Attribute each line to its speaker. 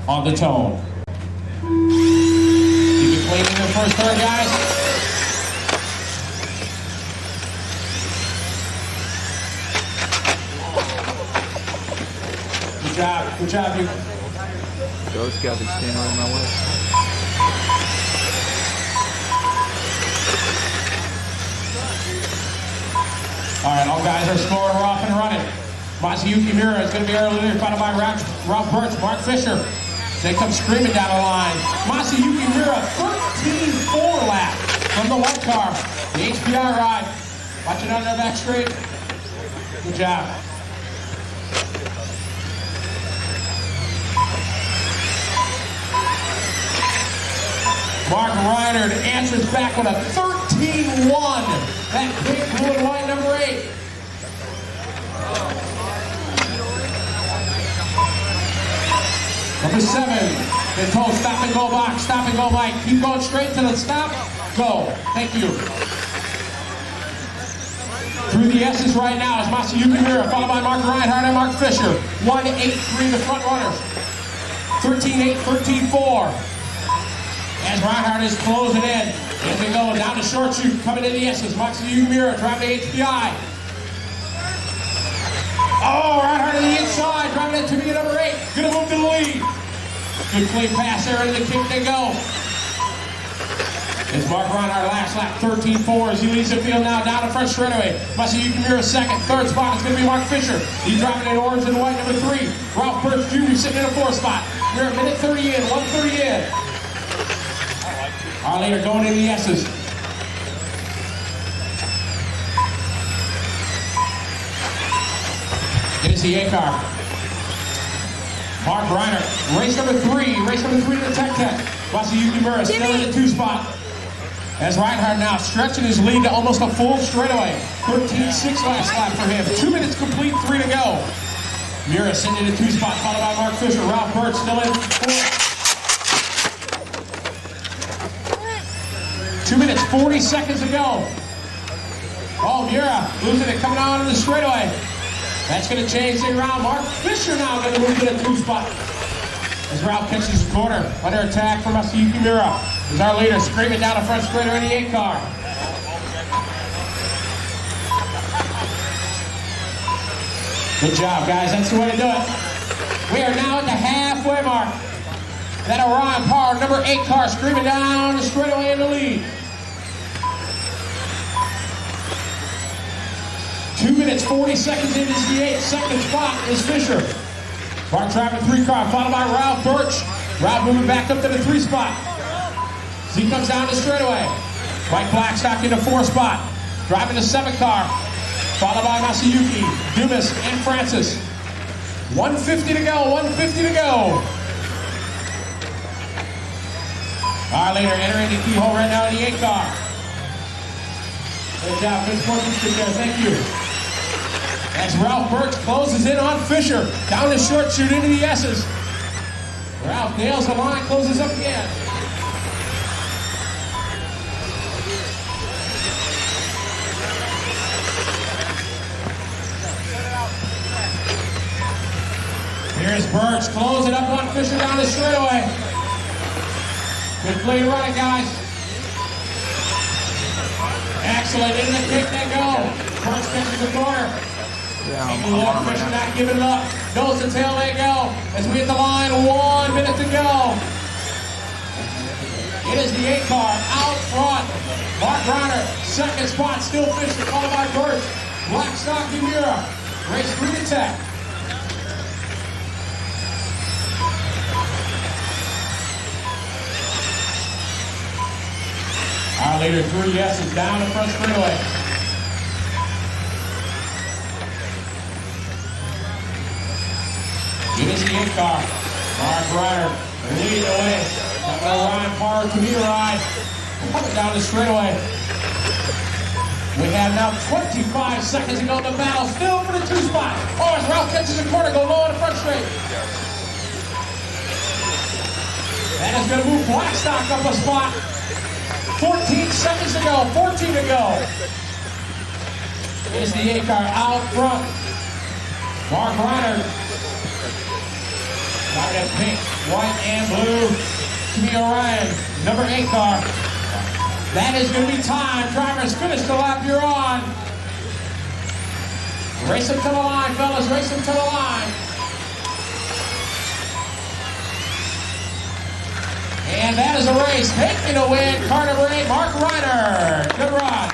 Speaker 1: on the tone. Keep it clean in the first third, guys. Good job, you.
Speaker 2: Those guys are standing right in my way.
Speaker 1: All right, all guys are scoring, we're off and running. Masayuki Mura is going to be our leader, followed by Ralph Birch, Mark Fisher. They come screaming down the line. Masayuki Mura, 13-4 lap from the white car. The HPI ride. Watch it on their back straight. Good job. Mark Reinert answers back with a 13-1. That big blue and white number 8. Number 7, they're told stop and go box, stop and go Mike. Keep going straight to the stop, go. Thank you. Through the S's right now is Masayuki Mura, followed by Mark Reinhardt and Mark Fisher. 1-8-3 the front runners. 13-8, 13-4. As Reinhardt is closing in. As we go down the short chute, coming in the S's. Masayuki Mura driving the HPI. Oh, Reinhardt on the inside, driving it to be number 8. Gonna move to the lead. Good clean pass there into the kick they go. It's Mark Reinhardt last lap, 13-4 as he leads the field now down the front straightaway. Masayuki Mura second, third spot is going to be Mark Fisher. He's driving in orange and white, number 3. Ralph Birch Jr. sitting in a 4th spot. We're a minute 30 in, 1:30 in. Our leader going into the S's. It is the A car. Mark Reiner, race number 3 to the Tech. Masayuki Mura still in the 2 spot. As Reinhardt now stretching his lead to almost a full straightaway. 13-6 last lap for him. 2 minutes complete, 3 to go. Mura sitting in the 2 spot, followed by Mark Fisher. Ralph Birch still in 4. 2 minutes, 40 seconds to go. Oh, Mura losing it, coming on in the straightaway. That's going to change things around. Mark Fisher now going to move to the 2 spot. As Ralph catches the corner, under attack from Masayuki Mura. Is our leader screaming down the front straightaway in the 8 car. Good job, guys. That's the way to do it. We are now at the halfway mark. That Orion Power number 8 car screaming down the straightaway in the lead. 2 minutes, 40 seconds into the 8th. Second spot is Fisher. Mark driving 3 car, followed by Ralph Birch. Ralph moving back up to the 3 spot. As he comes down the straightaway. Mike Blackstock in the 4 spot. Driving the 7 car, followed by Masayuki, Dumas, and Francis. 150 to go, 150 to go. Our leader entering the keyhole right now in the 8 car. Good job, good sportsmanship there, thank you. As Ralph Birch closes in on Fisher, down the short chute into the S's. Ralph nails the line, closes up again. Here's Birch, closing up on Fisher down the straightaway. Good clean running, guys. Excellent, in the kick they go. Birch catches the corner. Taking a look, Fisher not giving it up. Nose to tail they go. As we hit the line, 1 minute to go. It is the 8 car out front. Mark Reiner, second spot, still Fisher, followed by Birch. Blackstock and Mura. Race 3 to Tech. Our leader 3 yeses down the front straightaway. It is the 8 car. Mark Reiner leading the way. Ryan Parr to be ride. Coming down the straightaway. We have now 25 seconds to go in the battle. Still for the 2 spot. Oh, as Ralph catches the corner, go low on the front straight. That is going to move Blackstock up a spot. 14 seconds to go, 14 to go. Is the 8 car out front. Mark Reiner Starting at pink, white, and blue. Camille Ryan, number 8 car. That is going to be time. Drivers, finish the lap you're on. Race them to the line, fellas. Race them to the line. And that is a race. Taking the win, car number 8, Mark Reiner. Good ride.